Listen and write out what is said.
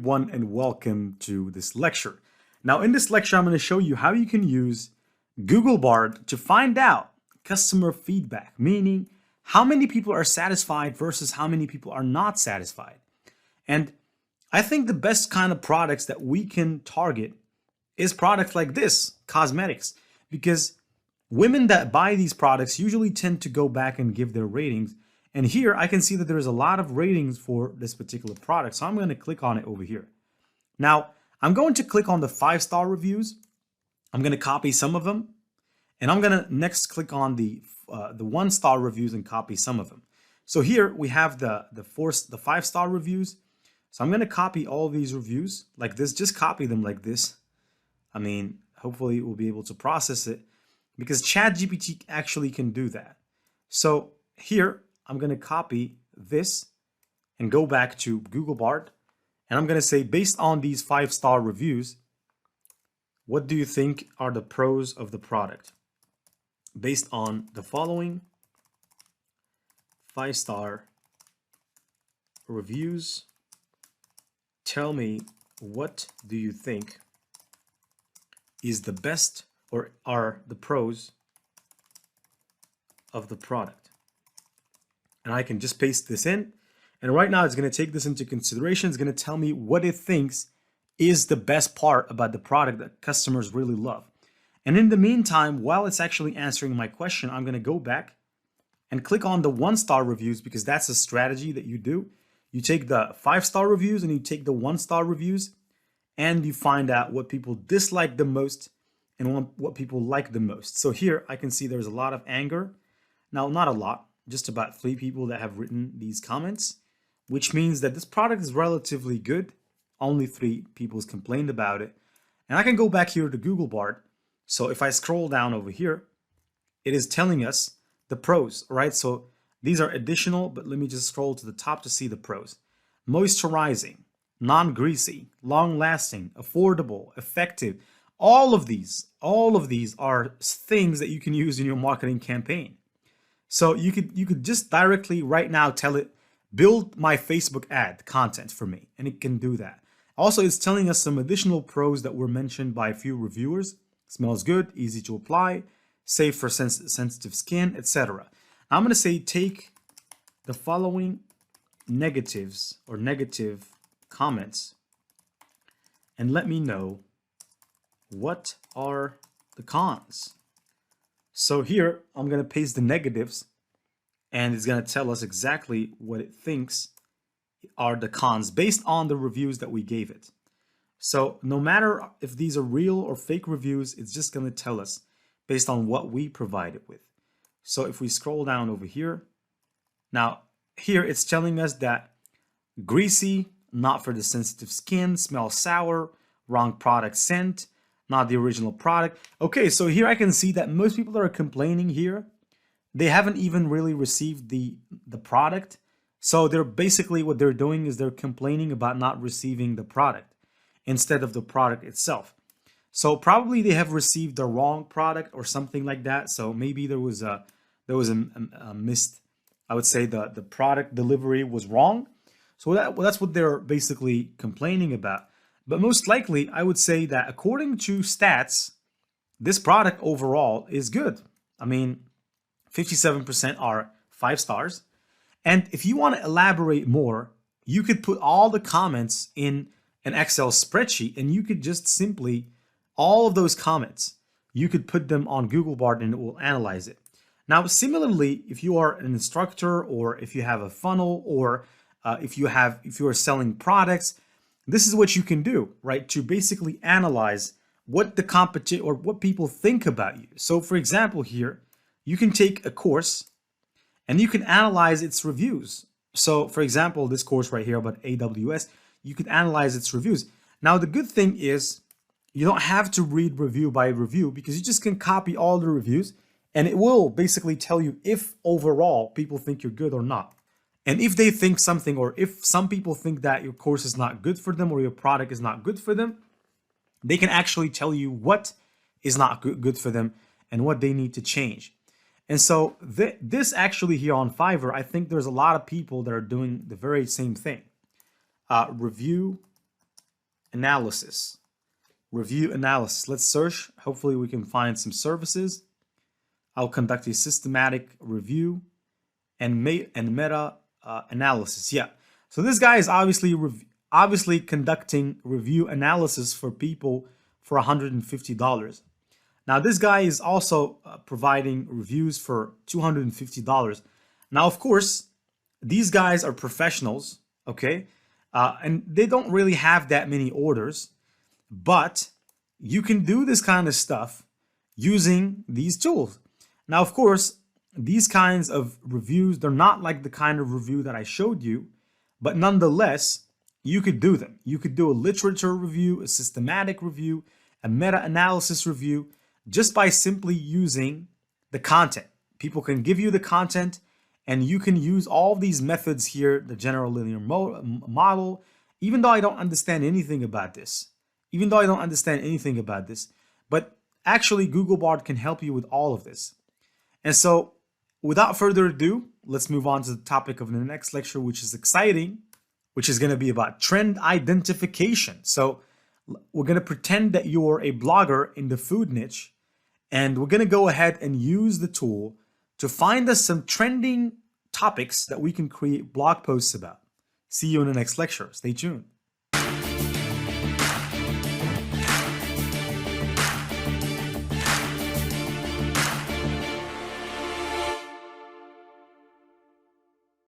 everyone, and welcome to this lecture. Now, in this lecture, I'm going to show you how you can use Google Bard to find out customer feedback, meaning how many people are satisfied versus how many people are not satisfied. And I think the best kind of products that we can target is products like this, cosmetics, because women that buy these products usually tend to go back and give their ratings. And here I can see that there's a lot of ratings for this particular product. So I'm going to click on it over here. Now, I'm going to click on the 5-star reviews. I'm going to copy some of them. And I'm going to next click on the 1-star reviews and copy some of them. So here we have the 5-star reviews. So I'm going to copy all these reviews like this. Just copy them like this. I mean, hopefully we'll be able to process it because ChatGPT actually can do that. So here, I'm going to copy this and go back to Google Bard. And I'm going to say, based on these 5-star reviews, what do you think are the pros of the product? Based on the following 5-star reviews, tell me what do you think is the best or are the pros of the product. And I can just paste this in. And right now it's going to take this into consideration. It's going to tell me what it thinks is the best part about the product that customers really love. And in the meantime, while it's actually answering my question, I'm going to go back and click on the 1-star reviews because that's a strategy that you do. You take the 5-star reviews and you take the 1-star reviews and you find out what people dislike the most and what people like the most. So here I can see there's a lot of anger. Now, not a lot. Just about 3 people that have written these comments, which means that this product is relatively good. Only 3 people has complained about it. And I can go back here to Google Bard. So if I scroll down over here, it is telling us the pros, right? So these are additional, but let me just scroll to the top to see the pros. Moisturizing, non-greasy, long-lasting, affordable, effective. All of these are things that you can use in your marketing campaign. So you could just directly right now tell it, build my Facebook ad content for me, and it can do that. Also, it's telling us some additional pros that were mentioned by a few reviewers. Smells good, easy to apply, safe for sensitive skin, etc. I'm going to say take the following negatives or negative comments and let me know what are the cons. So here, I'm going to paste the negatives and it's going to tell us exactly what it thinks are the cons based on the reviews that we gave it. So no matter if these are real or fake reviews, it's just going to tell us based on what we provide it with. So if we scroll down over here, now here it's telling us that greasy, not for the sensitive skin, smells sour, wrong product scent, not the original product. Okay, so here I can see that most people that are complaining here, they haven't even really received the product. So they're basically what they're doing is they're complaining about not receiving the product instead of the product itself. So probably they have received the wrong product or something like that. So maybe there was a missed, I would say the product delivery was wrong. So that's what they're basically complaining about. But most likely, I would say that according to stats, this product overall is good. I mean, 57% are 5 stars. And if you want to elaborate more, you could put all the comments in an Excel spreadsheet and you could just simply, all of those comments, you could put them on Google Bard and it will analyze it. Now, similarly, if you are an instructor or if you have a funnel or if you are selling products, this is what you can do, right? To basically analyze what the competition or what people think about you. So for example, here, you can take a course and you can analyze its reviews. So for example, this course right here about AWS, you can analyze its reviews. Now, the good thing is you don't have to read review by review because you just can copy all the reviews and it will basically tell you if overall people think you're good or not. And if they think something, or if some people think that your course is not good for them or your product is not good for them, they can actually tell you what is not good for them and what they need to change. And so this actually here on Fiverr, I think there's a lot of people that are doing the very same thing. Review analysis. Review analysis. Let's search. Hopefully we can find some services. I'll conduct a systematic review and meta analysis. Yeah. So this guy is obviously conducting review analysis for people for $150. Now this guy is also providing reviews for $250. Now, of course, these guys are professionals, okay? And they don't really have that many orders, but you can do this kind of stuff using these tools. Now, of course, these kinds of reviews, they're not like the kind of review that I showed you, but nonetheless, you could do them. You could do a literature review, a systematic review, a meta-analysis review, just by simply using the content. People can give you the content, and you can use all these methods here, the general linear model, even though I don't understand anything about this. But actually Googlebot can help you with all of this. And so without further ado, let's move on to the topic of the next lecture, which is exciting, which is going to be about trend identification. So we're going to pretend that you're a blogger in the food niche, and we're going to go ahead and use the tool to find us some trending topics that we can create blog posts about. See you in the next lecture. Stay tuned.